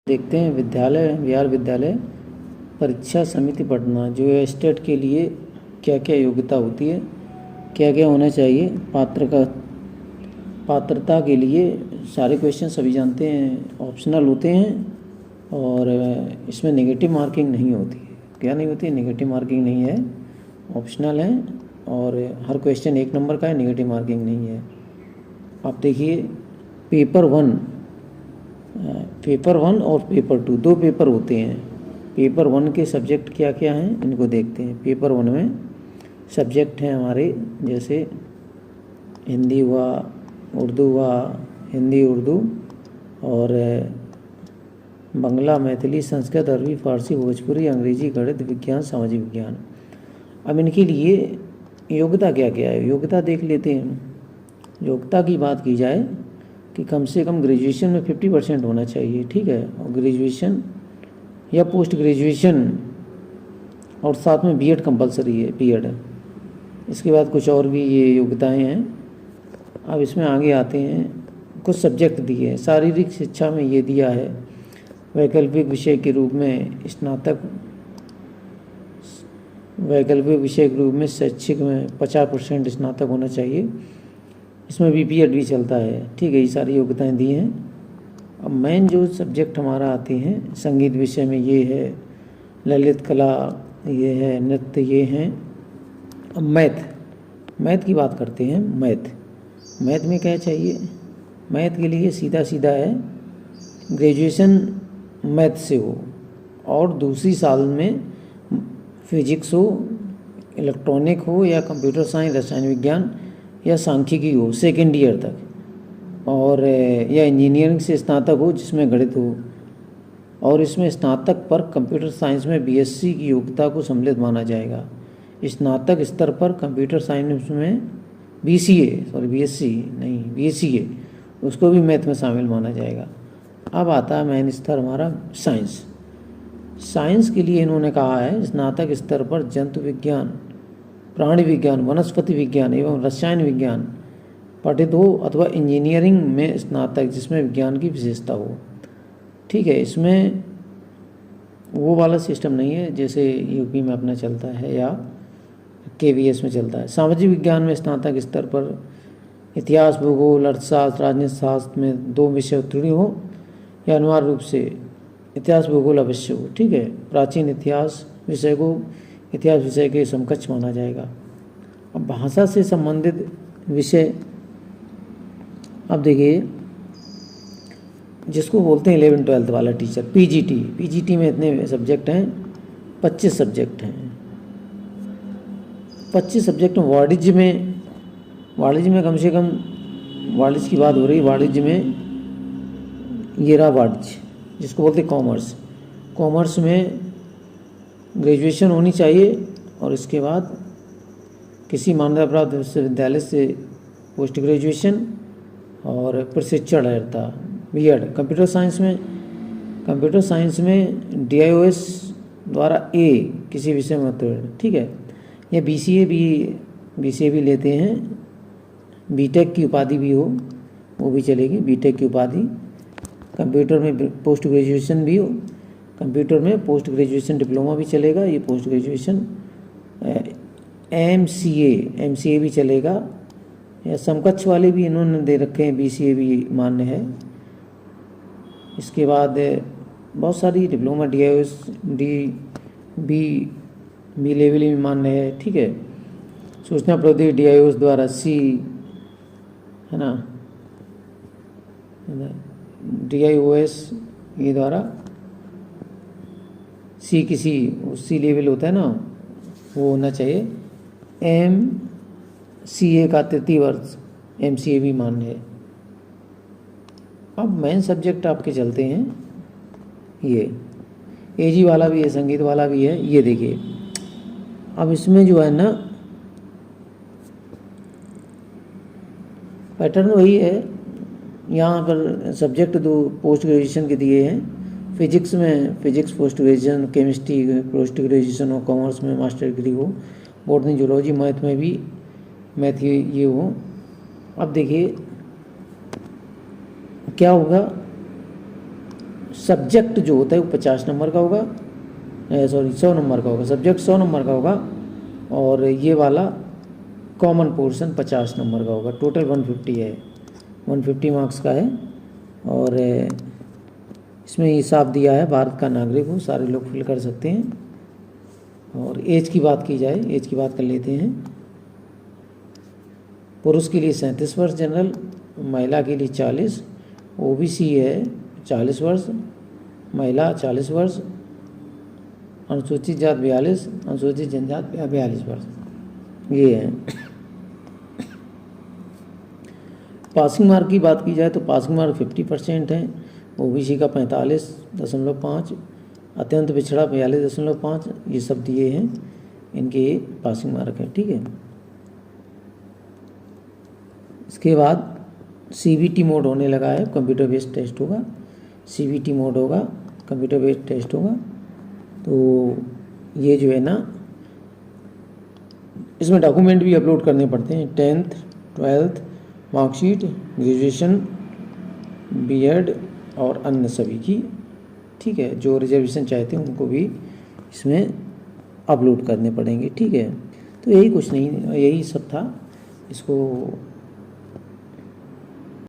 देखते हैं विद्यालय बिहार विद्यालय परीक्षा समिति पटना जो है स्टेट के लिए क्या क्या योग्यता होती है, क्या क्या होना चाहिए पात्रता के लिए। सारे क्वेश्चन सभी जानते हैं ऑप्शनल होते हैं और इसमें नेगेटिव मार्किंग नहीं होती है। क्या नहीं होती है? नेगेटिव मार्किंग नहीं है, ऑप्शनल है और हर क्वेश्चन 1 नंबर का है, नेगेटिव मार्किंग नहीं है। आप देखिए पेपर वन और पेपर 2 दो पेपर होते हैं। पेपर 1 के सब्जेक्ट क्या क्या हैं इनको देखते हैं। पेपर 1 में सब्जेक्ट हैं हमारे जैसे हिंदी हुआ, उर्दू हुआ, हिंदी उर्दू और बांग्ला, मैथिली, संस्कृत, अरबी, फारसी, भोजपुरी, अंग्रेजी, गणित, विज्ञान, सामाजिक विज्ञान। अब इनके लिए योग्यता क्या क्या है, योग्यता देख लेते हैं। योग्यता की बात की जाए कि कम से कम ग्रेजुएशन में 50% होना चाहिए, ठीक है, और ग्रेजुएशन या पोस्ट ग्रेजुएशन और साथ में बीएड कंपलसरी है, बीएड। इसके बाद कुछ और भी ये योग्यताएं हैं। अब इसमें आगे आते हैं, कुछ सब्जेक्ट दिए हैं। शारीरिक शिक्षा में ये दिया है वैकल्पिक विषय के रूप में वैकल्पिक विषय के रूप में शैक्षिक में 50% स्नातक होना चाहिए। इसमें बीपीएड भी चलता है, ठीक है। ये सारी योग्यताएं दी हैं। अब मेन जो सब्जेक्ट हमारा आते हैं संगीत विषय में ये है, ललित कला ये है, नृत्य ये हैं। अब मैथ की बात करते हैं। मैथ में क्या चाहिए? मैथ के लिए सीधा सीधा है, ग्रेजुएशन मैथ से हो और दूसरी साल में फिजिक्स हो, इलेक्ट्रॉनिक हो या कंप्यूटर साइंस, रसायन विज्ञान या सांख्यिकी हो सेकेंड ईयर तक, और या इंजीनियरिंग से स्नातक हो जिसमें गणित हो। और इसमें स्नातक पर कंप्यूटर साइंस में बीएससी की योग्यता को सम्मिलित माना जाएगा। स्नातक स्तर पर कंप्यूटर साइंस में बीएससी उसको भी मैथ में शामिल माना जाएगा। अब आता है मेन स्तर हमारा साइंस के लिए इन्होंने कहा है स्नातक स्तर पर जंतु विज्ञान, प्राणी विज्ञान, वनस्पति विज्ञान एवं रसायन विज्ञान पठित हो अथवा इंजीनियरिंग में स्नातक जिसमें विज्ञान की विशेषता हो, ठीक है। इसमें वो वाला सिस्टम नहीं है जैसे यूपी में अपना चलता है या केवीएस में चलता है। सामाजिक विज्ञान में स्नातक स्तर पर इतिहास, भूगोल, अर्थशास्त्र, राजनीति शास्त्र में 2 विषय उत्तीर्ण हो या अनिवार्य रूप से इतिहास भूगोल अवश्य हो, ठीक है। प्राचीन इतिहास विषय को इतिहास विषय के समकक्ष माना जाएगा। अब भाषा से संबंधित विषय, अब देखिए जिसको बोलते हैं 11-12 वाला टीचर, पीजीटी में इतने सब्जेक्ट हैं, 25 सब्जेक्ट हैं। 25 सब्जेक्ट में वाणिज्य में कम से कम, वाणिज्य की बात हो रही, वाणिज्य में ये रहा वाणिज्य जिसको बोलते हैं कॉमर्स में ग्रेजुएशन होनी चाहिए और इसके बाद किसी मान्यता प्राप्त विश्वविद्यालय से पोस्ट ग्रेजुएशन और प्रशिक्षण रहता बीएड। कंप्यूटर साइंस में DIOS द्वारा A किसी विषय में उत्तीर्ण, ठीक है। या BCA भी लेते हैं, बीटेक की उपाधि भी हो वो भी चलेगी, बीटेक की उपाधि। कंप्यूटर में पोस्ट ग्रेजुएशन भी हो, कंप्यूटर में पोस्ट ग्रेजुएशन डिप्लोमा भी चलेगा, ये पोस्ट ग्रेजुएशन। MCA भी चलेगा, या समकक्ष वाले भी इन्होंने दे रखे हैं, BCA भी मान्य है। इसके बाद बहुत सारी डिप्लोमा DIOS बी लेवल में मान्य है, ठीक है। सूचना प्रौद्योगिकी DIOS द्वारा C है ना, DIOS ये द्वारा C लेवल होता है ना, वो होना चाहिए। MCA का 3 वर्ष MCA भी मान्य है। अब मेन सब्जेक्ट आपके चलते हैं, ये AG वाला भी है, संगीत वाला भी है। ये देखिए अब इसमें जो है ना पैटर्न वही है। यहाँ पर सब्जेक्ट 2 पोस्ट ग्रेजुएशन के दिए हैं। Physics post graduation, chemistry post graduation हो, कॉमर्स में मास्टर डिग्री हो, बॉटनी जूलॉजी, मैथ में भी ये हो। अब देखिए क्या होगा, सब्जेक्ट जो होता है वो 50 नंबर का होगा, सॉरी 100 नंबर का होगा, सब्जेक्ट 100 नंबर का होगा, और ये वाला कॉमन पोर्शन 50 नंबर का होगा। टोटल 150 है, 150 मार्क्स का है। और इसमें हिसाब दिया है भारत का नागरिक हो, सारे लोग फिल कर सकते हैं। और एज की बात की जाए, एज की बात कर लेते हैं। पुरुष के लिए 37 वर्ष जनरल, महिला के लिए 40, ओबीसी है 40 वर्ष, महिला 40 वर्ष, अनुसूचित जात 42, अनुसूचित जनजात 42 वर्ष, ये है। पासिंग मार्क की बात की जाए तो पासिंग मार्क 50% है, ओबीसी का 45.5, अत्यंत पिछड़ा 42.5, ये सब दिए हैं, इनके पासिंग मार्क है, ठीक है। इसके बाद सीबीटी मोड होने लगा है, कंप्यूटर बेस्ड टेस्ट होगा, सीबीटी मोड होगा, कंप्यूटर बेस्ड टेस्ट होगा। तो ये जो है ना, इसमें डॉक्यूमेंट भी अपलोड करने पड़ते हैं, 10th 12th marksheet, graduation, BEd और अन्य सभी की, ठीक है। जो रिजर्वेशन चाहते हैं उनको भी इसमें अपलोड करने पड़ेंगे, ठीक है। तो यही कुछ नहीं, यही सब था, इसको